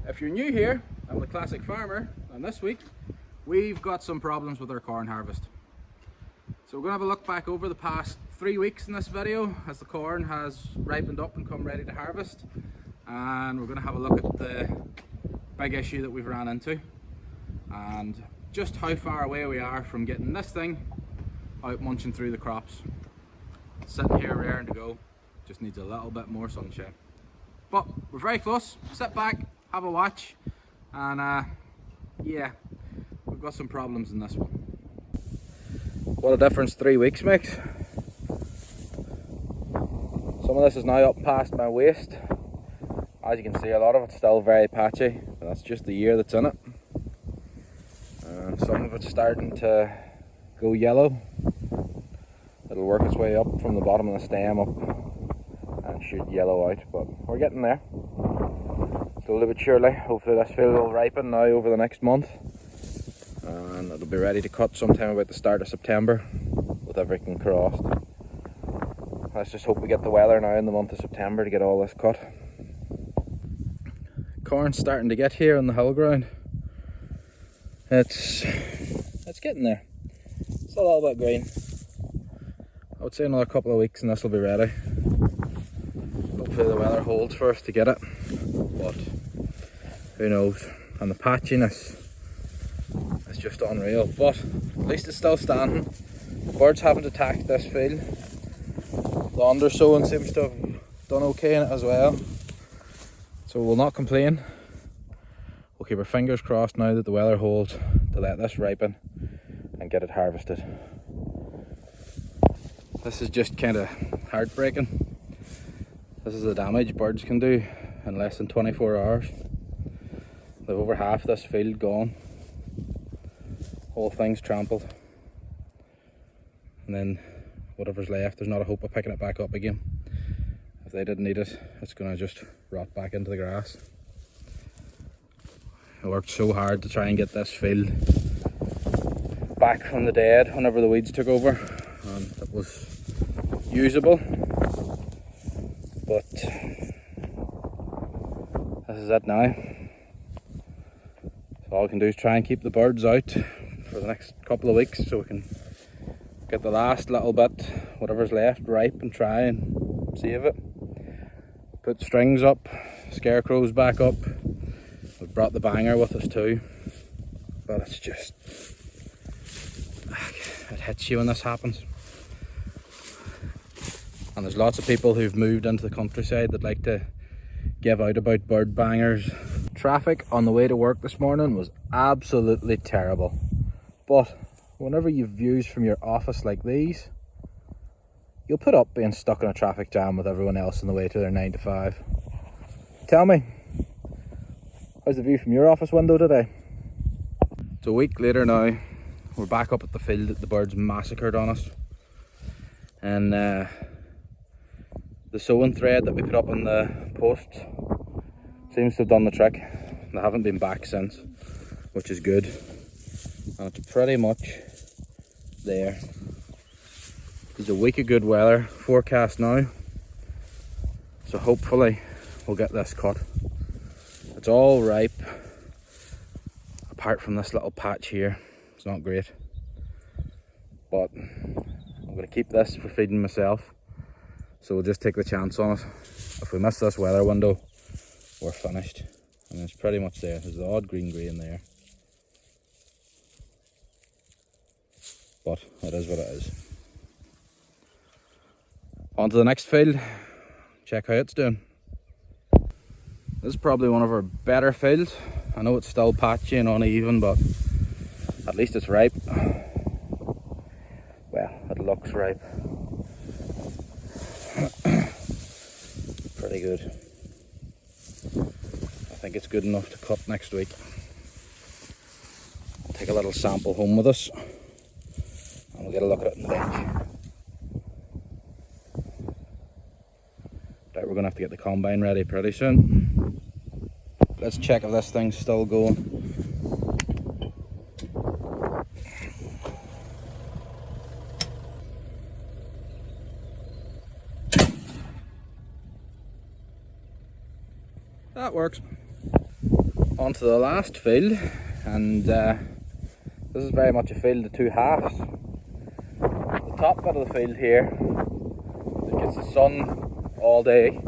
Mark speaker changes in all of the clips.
Speaker 1: If you're new here, I'm the Classic Farmer, and this week we've got some problems with our corn harvest. So we're going to have a look back over the past 3 weeks in this video as the corn has ripened up and come ready to harvest, and we're going to have a look at the big issue that we've ran into and just how far away we are from getting this thing out munching through the crops. It's sitting here raring to go, just needs a little bit more sunshine. But we're very close. Sit back, have a watch, and yeah, we've got some problems in this one. What a difference 3 weeks makes. Some of this is now up past my waist. As you can see, a lot of it's still very patchy, but that's just the year that's in it. And some of it's starting to go yellow. It'll work its way up from the bottom of the stem up and should yellow out, but we're getting there. Slowly but surely. Hopefully this field will ripen now over the next month, and it'll be ready to cut sometime about the start of September with everything crossed. Let's just hope we get the weather now in the month of September to get all this cut. Corn's starting to get here on the hill ground. It's getting there. It's a little bit green. I would say another couple of weeks and this will be ready. Hopefully the weather holds for us to get it, but who knows. And the patchiness is just unreal, but at least it's still standing. Birds haven't attacked this field. The undersowing seems to have done okay in it as well, so we'll not complain. We'll keep our fingers crossed now that the weather holds to let this ripen and get it harvested. This is just kind of heartbreaking. This is the damage birds can do in less than 24 hours. They've over half this field gone. Whole thing's trampled. And then whatever's left, there's not a hope of picking it back up again. If they didn't need it, it's going to just rot back into the grass. I worked so hard to try and get this field back from the dead whenever the weeds took over, and it was usable, but this is it now. So all we can do is try and keep the birds out for the next couple of weeks so we can get the last little bit, whatever's left, ripe and try and save it. Put strings up, scarecrows back up. We've brought the banger with us too, but it's just, it hits you when this happens. And there's lots of people who've moved into the countryside that like to give out about bird bangers. Traffic on the way to work this morning was absolutely terrible, but whenever you've views from your office like these, you'll put up being stuck in a traffic jam with everyone else on the way to their 9 to 5. Tell me, how's the view from your office window today? It's a week later now. We're back up at the field that the birds massacred on us, and the sewing thread that we put up on the posts seems to have done the trick. They haven't been back since, which is good, and it's pretty much there. There's a week of good weather forecast now, so hopefully we'll get this cut. It's all ripe apart from this little patch here. It's not great, but I'm going to keep this for feeding myself, so we'll just take the chance on it. If we miss this weather window, we're finished. And it's pretty much there. There's the odd green grain there, but it is what it is. On to the next field, check how it's doing. This is probably one of our better fields. I know it's still patchy and uneven, but at least it's ripe. Well, it looks ripe. Pretty good. I think it's good enough to cut next week. We'll take a little sample home with us and we'll get a look at it in the bench. Right, we're going to have to get the combine ready pretty soon. Let's check if this thing's still going. That works. On to the last field, and this is very much a field of two halves. The top bit of the field here, it gets the sun all day.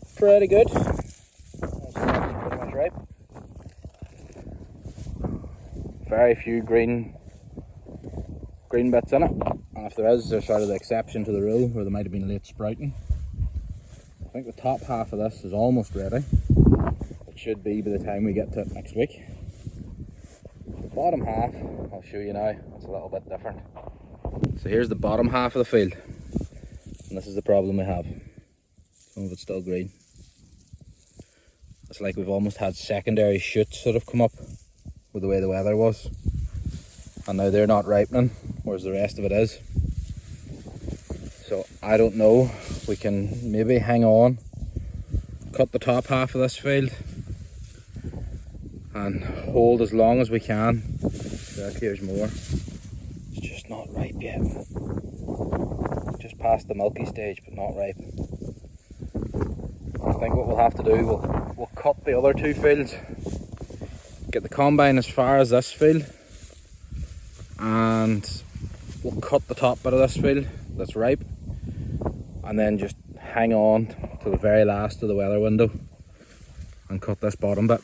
Speaker 1: It's pretty good. It's pretty much ripe. Very few green bits in it, and if there is, they're sort of the exception to the rule, where there might have been late sprouting. I think the top half of this is almost ready. It should be by the time we get to it next week. The bottom half, I'll show you now, it's a little bit different. So here's the bottom half of the field, and this is the problem we have. Some of it's still green. It's like we've almost had secondary shoots that have come up with the way the weather was, and now they're not ripening, whereas the rest of it is. So I don't know, we can maybe hang on, cut the top half of this field and hold as long as we can. Here's more. It's just not ripe yet. Just past the milky stage, but not ripe. I think what we'll have to do, we'll cut the other two fields, get the combine as far as this field, and we'll cut the top bit of this field that's ripe, and then just hang on to the very last of the weather window and cut this bottom bit,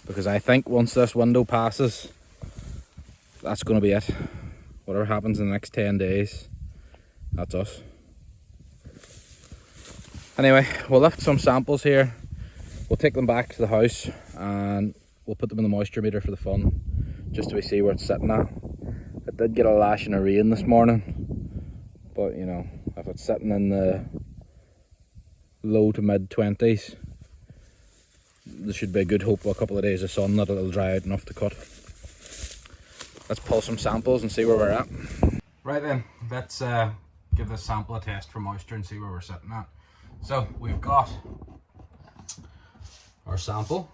Speaker 1: because I think once this window passes, that's going to be it. Whatever happens in the next 10 days, that's us. Anyway, we'll lift some samples here, we'll take them back to the house and we'll put them in the moisture meter for the fun, just to see where it's sitting at. It did get a lashing of rain this morning, but you know, if it's sitting in the low to mid 20s, there should be a good hope with a couple of days of sun that it'll dry out enough to cut. Let's pull some samples and see where we're at. Right then, let's give this sample a test for moisture and see where we're sitting at. So we've got our sample,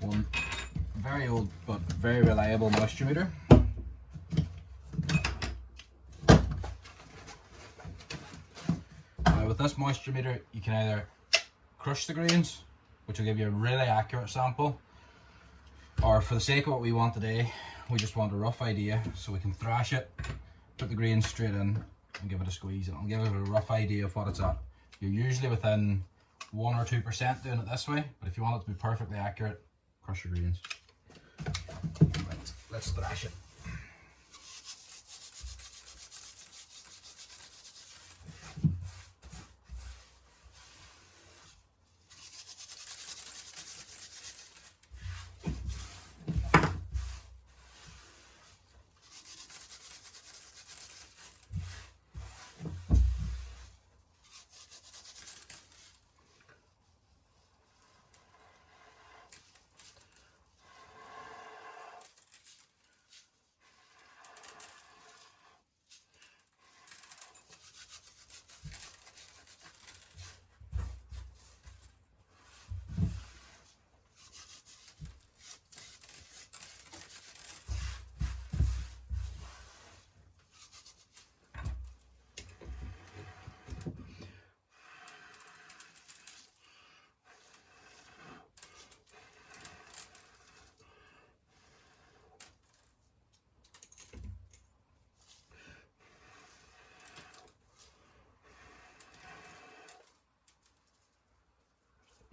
Speaker 1: one very old but very reliable moisture meter. Now with this moisture meter, you can either crush the grains, which will give you a really accurate sample, or for the sake of what we want today, we just want a rough idea, so we can thrash it, put the grains straight in and give it a squeeze, and it'll give it a rough idea of what it's at. You're usually within 1 or 2% doing it this way, but if you want it to be perfectly accurate, crush your grains. Right, let's thrash it.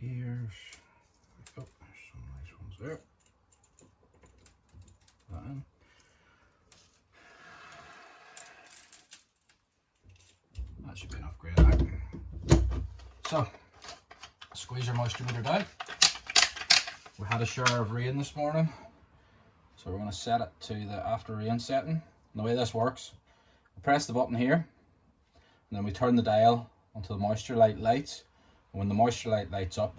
Speaker 1: Ears. Oh, there's some nice ones there. That in. That should be enough grey now. So, squeeze your moisture meter down. We had a shower of rain this morning, so we're going to set it to the after rain setting. And the way this works, we press the button here, and then we turn the dial until the moisture light lights. And when the moisture light lights up,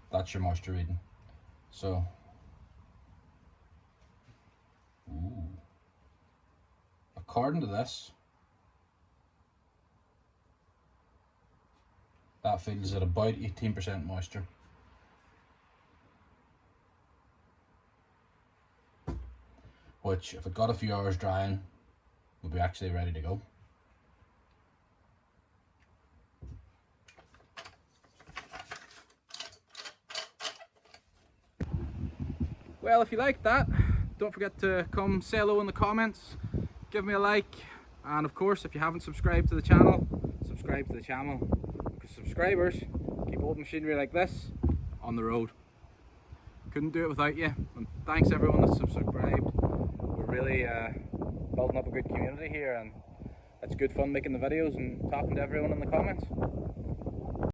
Speaker 1: that's your moisture reading. So, according to this, that feels at about 18% moisture. Which, if it got a few hours drying, would be actually ready to go. Well, if you like that, don't forget to come say hello in the comments, give me a like, and of course if you haven't subscribed to the channel, subscribe to the channel, because subscribers keep old machinery like this on the road. Couldn't do it without you, and thanks everyone that's subscribed. We're really building up a good community here, and it's good fun making the videos and talking to everyone in the comments.